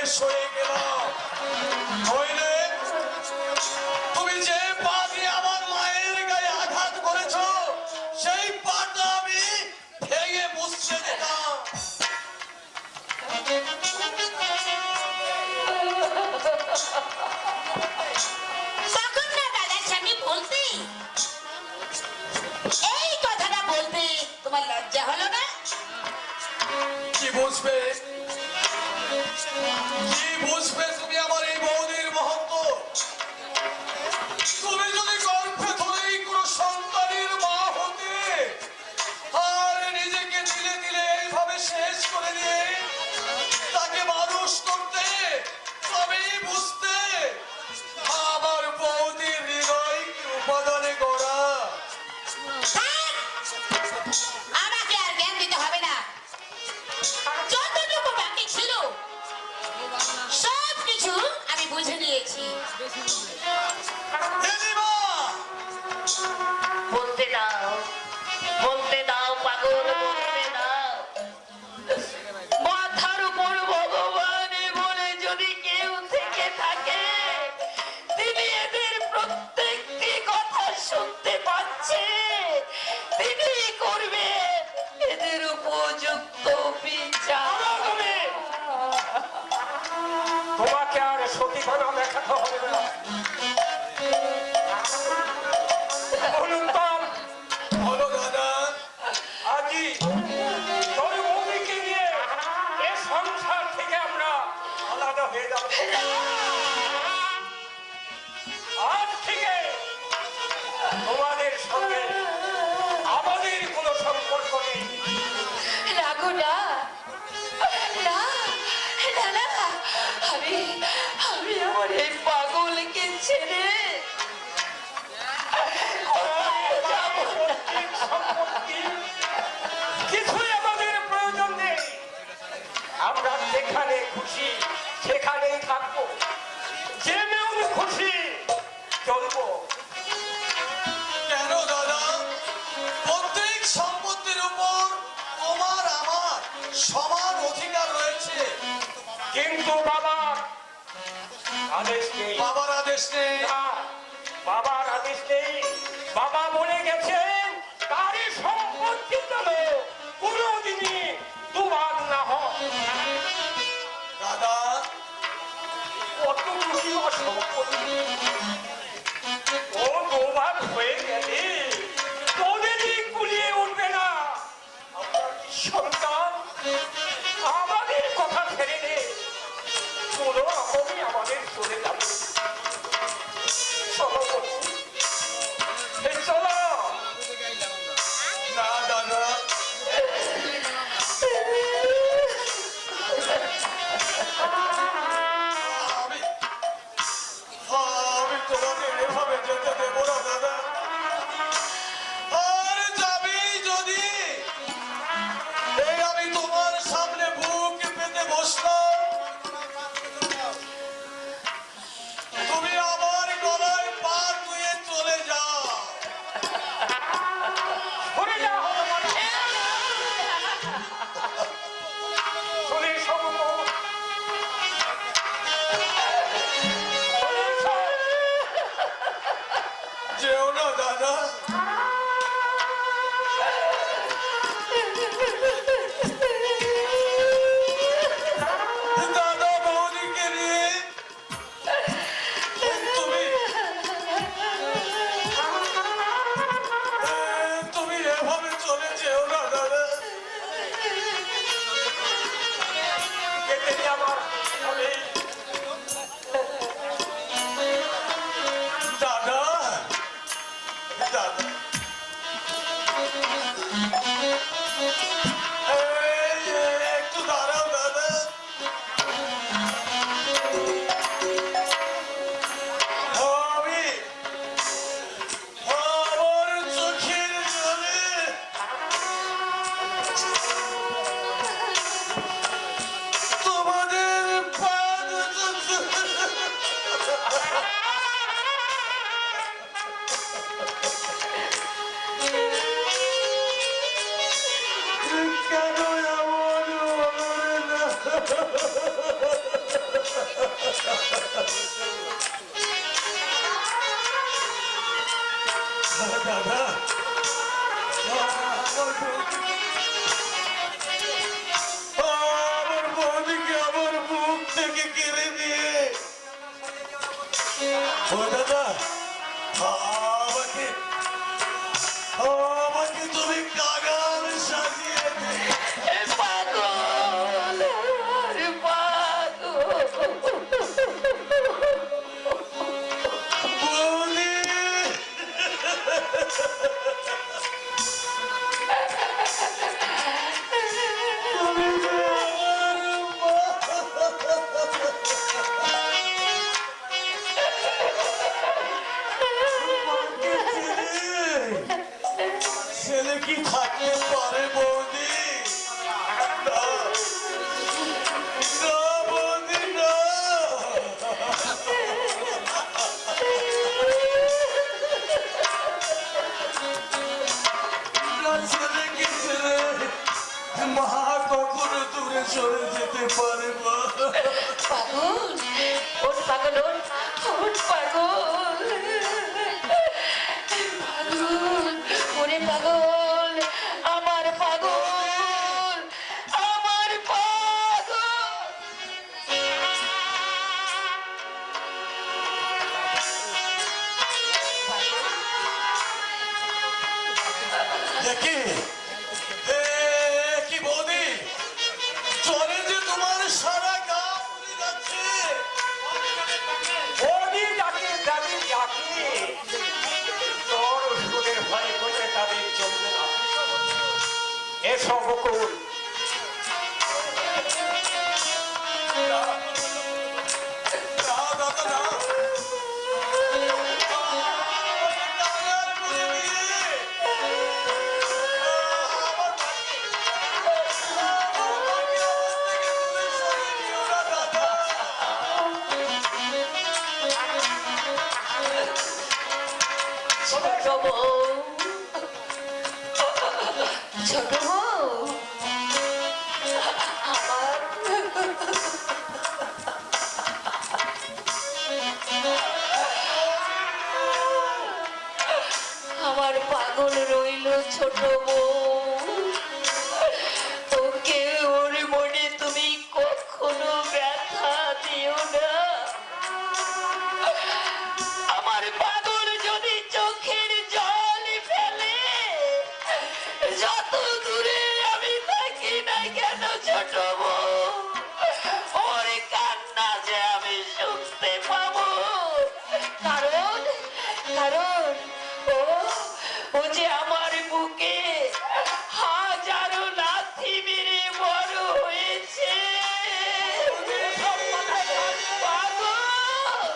শেষ হয়ে গেলাম। নইলে তুমি যে পা দিয়ে আমার মায়ের গায়ে আঘাত করেছ সেই পাটা আমি ভেঙে মুছড়ে দিতাম। তখন না দাদার সামনে বলতে, এই কথাটা বলতে তোমার লজ্জা হলো না? কি বুঝবে, কি বুঝবে তুমি আমার এই বৌদির মহত্ব? তুমি যদি গর্ভে ধরেই কোনো সন্তানের মা হতে আর নিজেকে দিলে দিলে এইভাবে শেষ করে দিয়ে তাকে মানুষ করতে, তবেই বুঝতে আমার বৌদির হৃদয় কি উপাদানে গড়া। আমাকে আর জ্ঞান দিতে হবে না। যতটুকু বাকি ছিল সব কিছু আমি বুঝে নিয়েছি। বলতে দাও, বলতে দাও পাগল, বলতে দাও। মাথার উপর ভগবান বলে যদি কেউ থেকে থাকে, তিনি এদের প্রত্যেকটি কথা শুনতে পাচ্ছে, তিনি করবে এদের উপযুক্ত বিচার। তোমাকে আর সতীপনা দেখাতে হবে না। বলো দাদা, আজই তোর বৌদিকে নিয়ে এ সংসার থেকে আমরা আলাদা হয়ে যাব। আজ থেকে তোমাদের সঙ্গে আমাদের কোনো সম্পর্ক নেই। রাখো না, না, না, না, আমি আমি আমার এই পাগলকে ছেড়ে কিছুই আমাদের প্রয়োজন নেই। আমরা যেখানে খুশি সেখানেই থাকবো, যেমন খুশি চলবো। কেন দাদা? প্রত্যেক সম্পত্তির উপর তোমার আমার সমান অধিকার রয়েছে, কিন্তু বাবার আদেশ নেই। বাবার আদেশ নেই। না, বাবার আদেশ নেই। বাবা বলে গেছেন তারই সম্পত্তি যেন কোনোদিনই দুভাগ না হয়। দাদা, কতগুলি অসম্পত্তি ও দুভাগ হয়ে গেলে তোদেরই কুলিয়ে উঠবে না। আমরা সন্তান, আমাদের কথা ছেড়ে দে, কোনো রকমই আমাদের চলে যাবে। চলো বন্ধু, এই চলো। না দাদা, আমি আমি তোমাকে এভাবে যেতে দেবো না দাদা। আর যাবি যদি, এই আমি তোমার সামনে বুক পেতে বসলাম, তুমি আমার গলায় পা ধুয়ে চলে যাও। সরে যা হনুমান। চলে এসো বাবু। চলে এসো। যেও না দাদা, দাদা বৌদিকে নিয়ে তুমি তুমি এভাবে চলে যেও না দাদা। যেতে আমার হবে। দাদা, দাদা, একটু দাঁড়াও দাদা। আমি আমার চোখের জলে তোমাদের বৌদিকে আমার মুখ থেকে কেড়ে নিয়ে ও দাদা আমাকে আমাকে তুমি কাগাল সাজিয়ে দে পাগল আরে পাগল বৌদি তুমি যে ছেলে কি থাকতে পারে বৌদি না না বৌদি না না ছেলে কি ছেলে মা কখনো দূরে চলে যেতে পারে মা পাগল ওঠ পাগল ওঠ পাগল পাগল ওরে পাগল আমার পাগল আমার পাগল দেখি কি বৌদি চলে যে তোমার সারা গা পুড়ে যাচ্ছে বৌদি যাকে দাবি যাকে তোর ওষুধের ভয় করে দাবি চলবে না এসব বকুল না দাদা না কাগাল করে দিয়ে আমার মাকে দূরে সরিয়ে দিও না দাদা ছোট বউ ছোট বউ আমার আমার পাগল রইল ছোট বউ ওকে ওর মনে তুমি কখনো ব্যথা দিও না আমার পাগল যদি চোখের জল ফেলে যত দূরে আমি থাকি না কেন ছোট বউ ওর কান্না যে আমি শুনতে পাবো কারণ কারণ ও ও যে আমার বুকে হাজারো লাথি মেরে বড় হয়েছে পাগল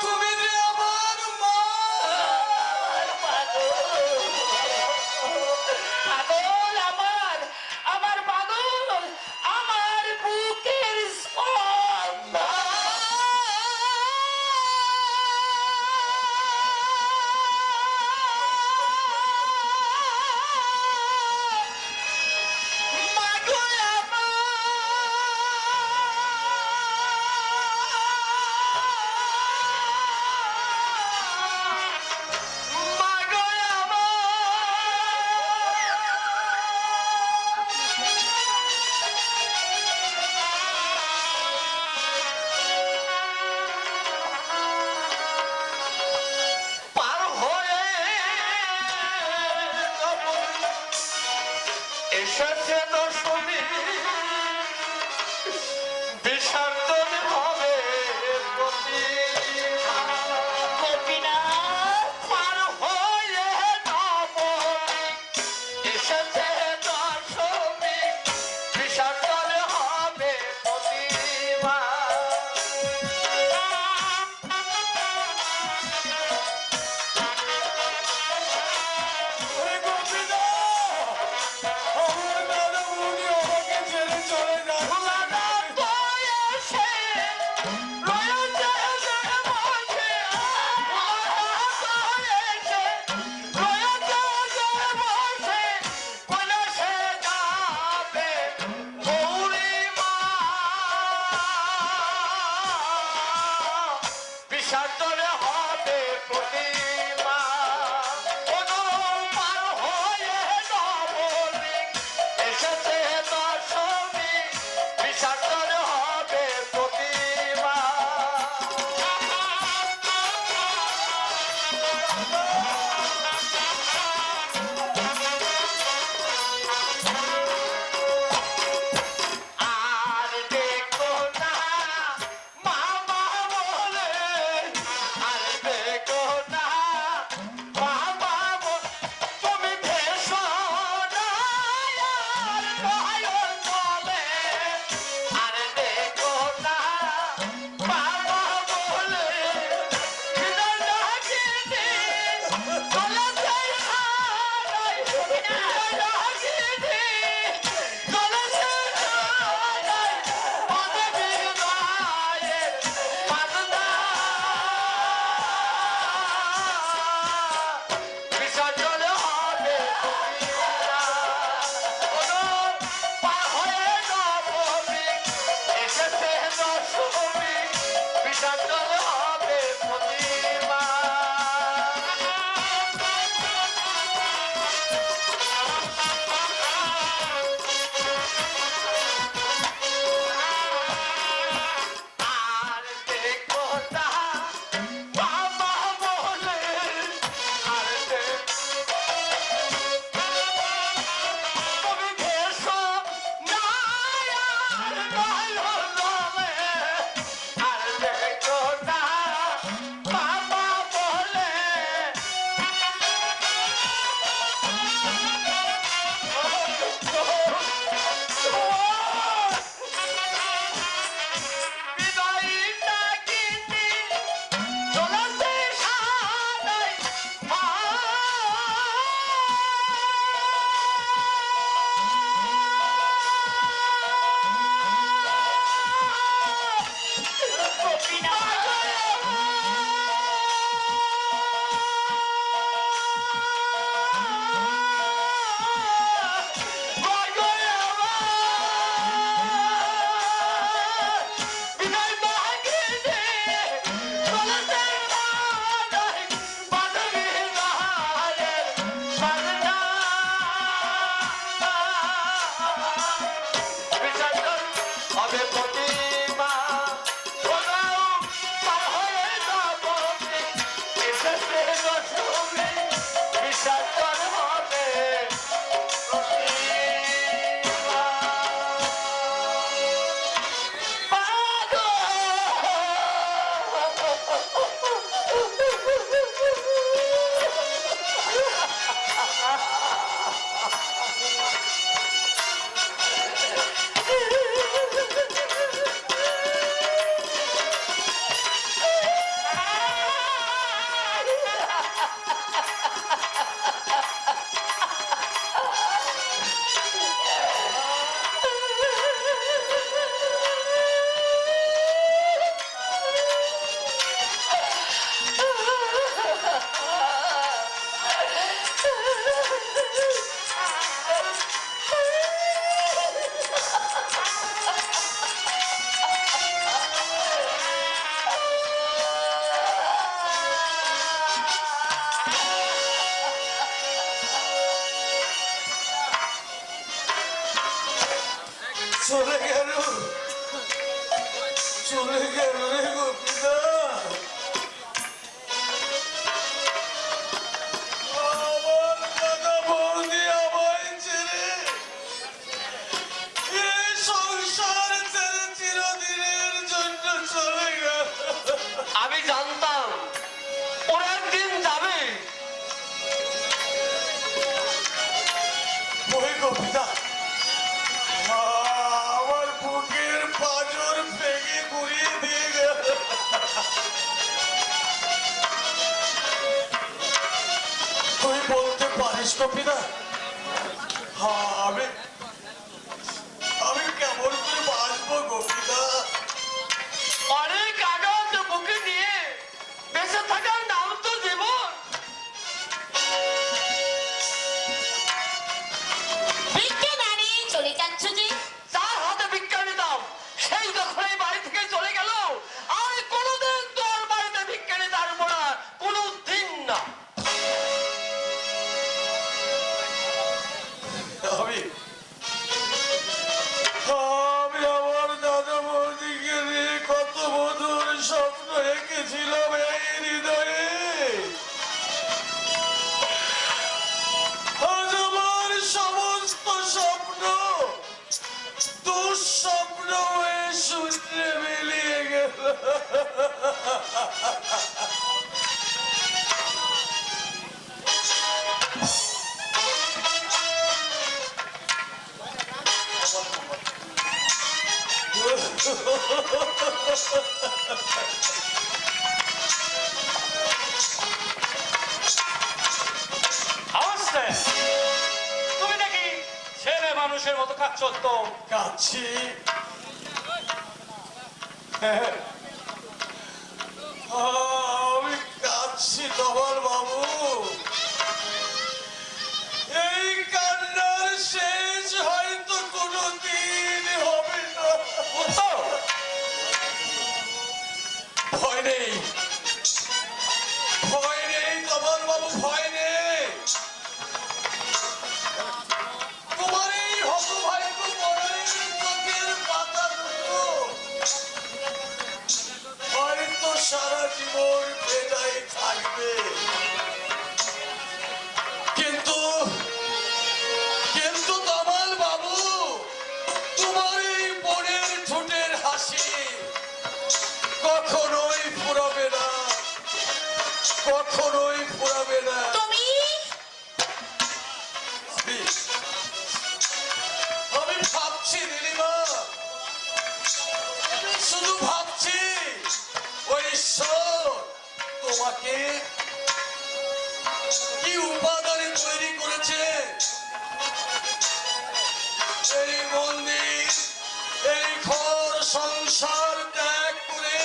তুমি যে আমার মা পাগল আমার আমার পাগল আমার বুকের স্পন্দন মাগো পার হয়ে এসেছে দশমী বিসর্জন হবে গোপীনাথ পার হয়ে নবমী এসেছে দশমী বিসর্জন হবে প্রতিমা ওরে গোপীনাথ আমার দাদা বৌদি চলে গেল রে গোপীদা। আমার দাদা বৌদি আমায় ছেড়ে এই সংসার ছেড়ে চিরদিনের জন্য চলে গেল। আমি জানতাম ওর একদিন যাবে। ওই গোপীদা আমার বুকের পাঁজর ভেঙে গুড়িয়ে দিয়ে গেল। তুই বলতে পারিস গোপীদা আমি আমি কেমন করে বাঁচবো গোপীদা? অনেক আনন্দ বুকে নিয়ে বেঁচে থাকার নাম তো জীবন। ভিক্ষে দাঁড়িয়ে চলে যাচ্ছ যে? তার হাতে ভিক্ষা নিতাম, সেই যখন এই বাড়ি থেকে চলে গেল আর কোনোদিন তোর বাড়িতে ভিক্ষা নিতে আসবো না, কোনোদিন না। আমি আমি আমার দাদা বৌদিকে নিয়ে কত মধুর স্বপ্ন এঁকেছিলাম এই হৃদয়ে। আজ আমার সমস্ত স্বপ্ন দুঃস্বপ্ন হয়ে শূন্যে মিলিয়ে গেল। আস্তে মানুষের মতো কাঁদছ তো? কাঁদছি আমি কাঁদছি তোমার বাবু। এই কান্নার শেষ হয়তো কোনোদিন হবে না। ভয় নেই, ভয় নেই তোমার বাবু, ভয় নেই। তোমার এই হতভাগ্য মনের চোখের পাতা দুটো হয়তো সারা জীবন বেজায় থাকবে, কিন্তু কিন্তু তোমার বাবু, তোমার এই মনের ঠোঁটের হাসি কখনোই ফুরাবে না, কখনোই ফুরাবে না। তুমি আমি ভাবছি নীলিমা, শুধু ভাবছি ওই ঈশ্বর তোমাকে কি উপাদানে তৈরি করেছে। এই মন্দির, এই ঘর সংসার ত্যাগ করে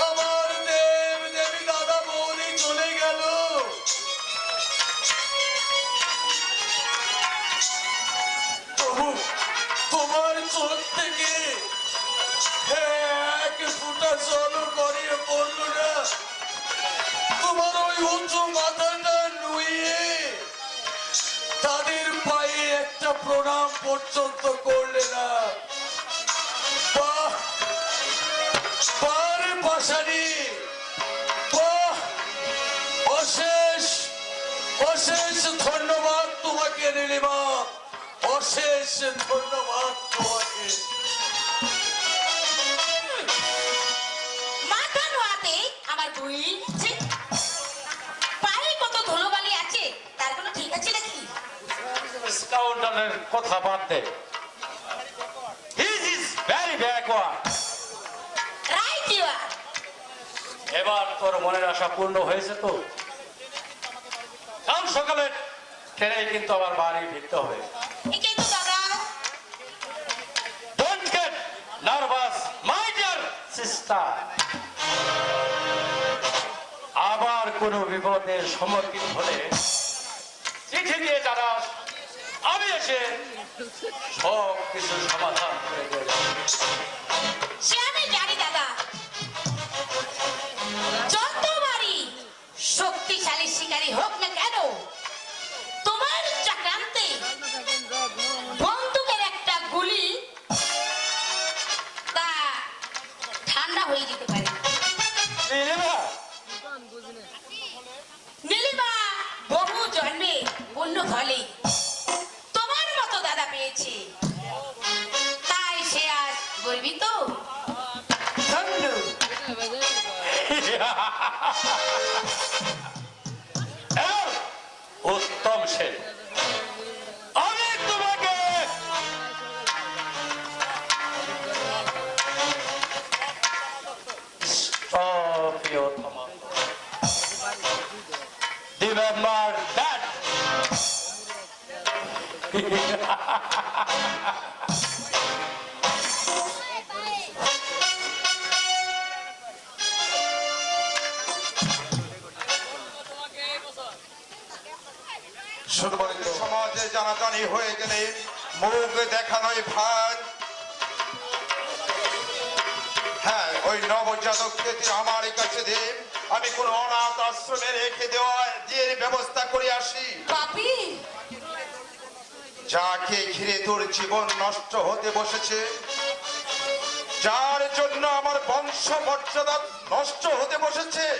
আমার দেব দেবী দাদা বৌদি চলে গেল। তবু তোমার চোখ থেকে এক ফুটা জল গড়িয়ে পড়লো না। তোমার ওই উঁচু মাথাটা নুয়ে তাদের পায়ে একটা প্রণাম পর্যন্ত করলে না। বাহ বারে পাশারি, বাহ, অশেষ অশেষ ধন্যবাদ তোমাকে নীলিমা, অশেষ ধন্যবাদ তোমাকে। মাথা নোয়াতে আমার বই আছে, পায়ে কত ধুলোবালি আছে, তার কোনো ঠিক আছে নাকি? স্কাউন্ডারের কথা বাদ দে। He is very backward. Right you are. এবার তোর মনের আশা পূর্ণ হয়েছে তো? কাল সকালে ট্রেনে কিন্তু আবার বাড়ি ফিরতে হবে। কিন্তু দাদা, don't get nervous my dear sister. আবার কোনো বিপদের সম্মুখীন হলে চিঠি দিয়ে জানাস, আমি এসে সব কিছু সমাধান করে দেব। সে আমি জানি দাদা, যতবারই শক্তিশালী শিকারী হোক না কেন, তোমার চক্রান্তে বন্দুকের একটা গুলি তা ঠান্ডা হয়ে যেতে পারে। নীলিমা, নীলিমা বহু জন্মে অন্য ফলে তোমার মতো দাদা পেয়েছে, তাই সে আজ গর্বিত। ধন্য। উত্তম সেন, আমি তোমাকে stop your tomato. Remember that. সম্মানিত সমাজে জানাজানি হয়ে গেলে মুখ দেখানোই ভার। হ্যাঁ, ওই নবজাতককে তুই আমার কাছে দে, আমি কোন অনাথ আশ্রমে রেখে দিয়ে ব্যবস্থা করে আসি। পাপি, যাকে ঘিরে তোর জীবন নষ্ট হতে বসেছে, যার জন্য আমার বংশ মর্যাদা নষ্ট হতে বসেছে,